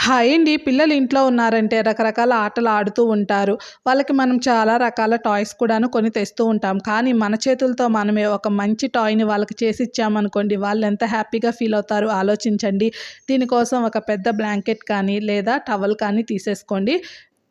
Hi అండి. పిల్లలు ఇంట్లో ఉన్నారంటే రకరకాల ఆటలు ఆడుతూ ఉంటారు. వాళ్ళకి మనం చాలా రకాల టాయ్స్ కూడాను కొని తెస్తూ ఉంటాం. కానీ మన చేతులతో మనమే ఒక మంచి టాయ్‌ని వాళ్ళకి చేసిచ్చామనుకోండి, వాళ్ళెంత హ్యాపీగా ఫీల్ అవుతారో ఆలోచించండి. దీనికోసం ఒక పెద్ద బ్లాంకెట్ కానీ, లేదా టవల్ కానీ తీసేసుకోండి.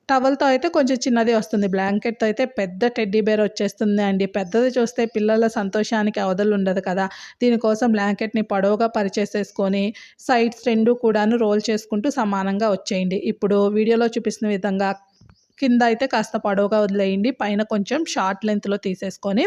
టవల్‌తో అయితే కొంచెం చిన్నదే వస్తుంది. బ్లాంకెట్‌తో అయితే పెద్ద టెడ్డీ బేర్ వచ్చేస్తుంది అండి. పెద్దది చూస్తే పిల్లల సంతోషానికి అవధులుండదు కదా! దీనికోసం బ్లాంకెట్‌ని పొడవుగా పరిచేసేసుకొని, సైడ్స్ 2 కూడాను రోల్ చేసుకుంటూ సమానంగా వచ్చేయండి. ఇప్పుడు వీడియోలో చూపిస్తున్న విధంగా కింద అయితే కాస్త పొడవుగా వదిలేయండి. పైన కొంచెం షార్ట్ లెంగ్త్‌లో తీసేసుకొని,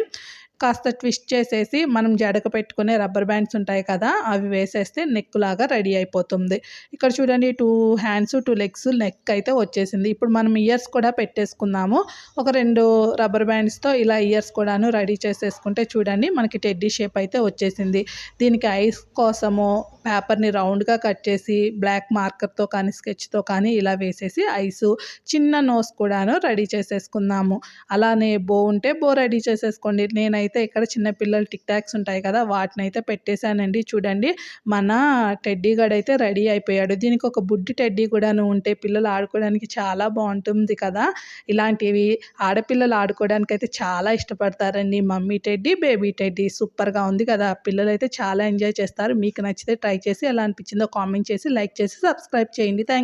కాస్త ట్విస్ట్ చేసేసి మనం జడకు పెట్టుకునే రబ్బర్ బ్యాండ్స్ ఉంటాయి కదా! అవి వేసేస్తే నెక్‌లాగా రెడీ అయిపోతుంది. ఇక్కడ చూడండి 2 హ్యాండ్స్, 2 లెగ్స్ నెక్ అయితే వచ్చేసింది. ఇప్పుడు మనం ఇయర్స్ కూడా పెట్టేసుకుందాము. ఒక 2 రబ్బర్ బ్యాండ్స్‌తో ఇలా ఇయర్స్ కూడాను రెడీ చేసేసుకుంటే చూడండి మనకి టెడ్డీ షేప్ అయితే వచ్చేసింది. దీనికి ఐస్ కోసము పేపర్‌ని రౌండ్‌గా కట్ చేసి బ్లాక్ మార్కర్‌తో కానీ, స్కెచ్‌తో కానీ ఇలా వేసేసి ఐసు, చిన్న నోస్ కూడాను రెడీ చేసేసుకుందాము. అలానే బో ఉంటే బో రెడీ చేసేసుకోండి. నేనైతే ఇక్కడ చిన్న పిల్లల టిక్ టాక్స్ ఉంటాయి కదా! వాటినైతే పెట్టేసానండి. చూడండి మన టెడ్డీ గడైతే రెడీ అయిపోయాడు. దీనికి ఒక బుడ్డి టెడ్డీ కూడాను ఉంటే పిల్లలు ఆడుకోవడానికి చాలా బావుంటుంది కదా! ఇలాంటివి ఆడపిల్లలు ఆడుకోవడానికైతే చాలా ఇష్టపడతారండి. మమ్మీ టెడ్డీ, బేబీ టెడ్డీ సూపర్‌గా ఉంది కదా! పిల్లలైతే చాలా ఎంజాయ్ చేస్తారు. మీకు నచ్చితే ట్రై చేసి ఎలా అనిపించిందో కామెంట్ చేసి, లైక్ చేసి, సబ్స్క్రైబ్ చేయండి. Thank you.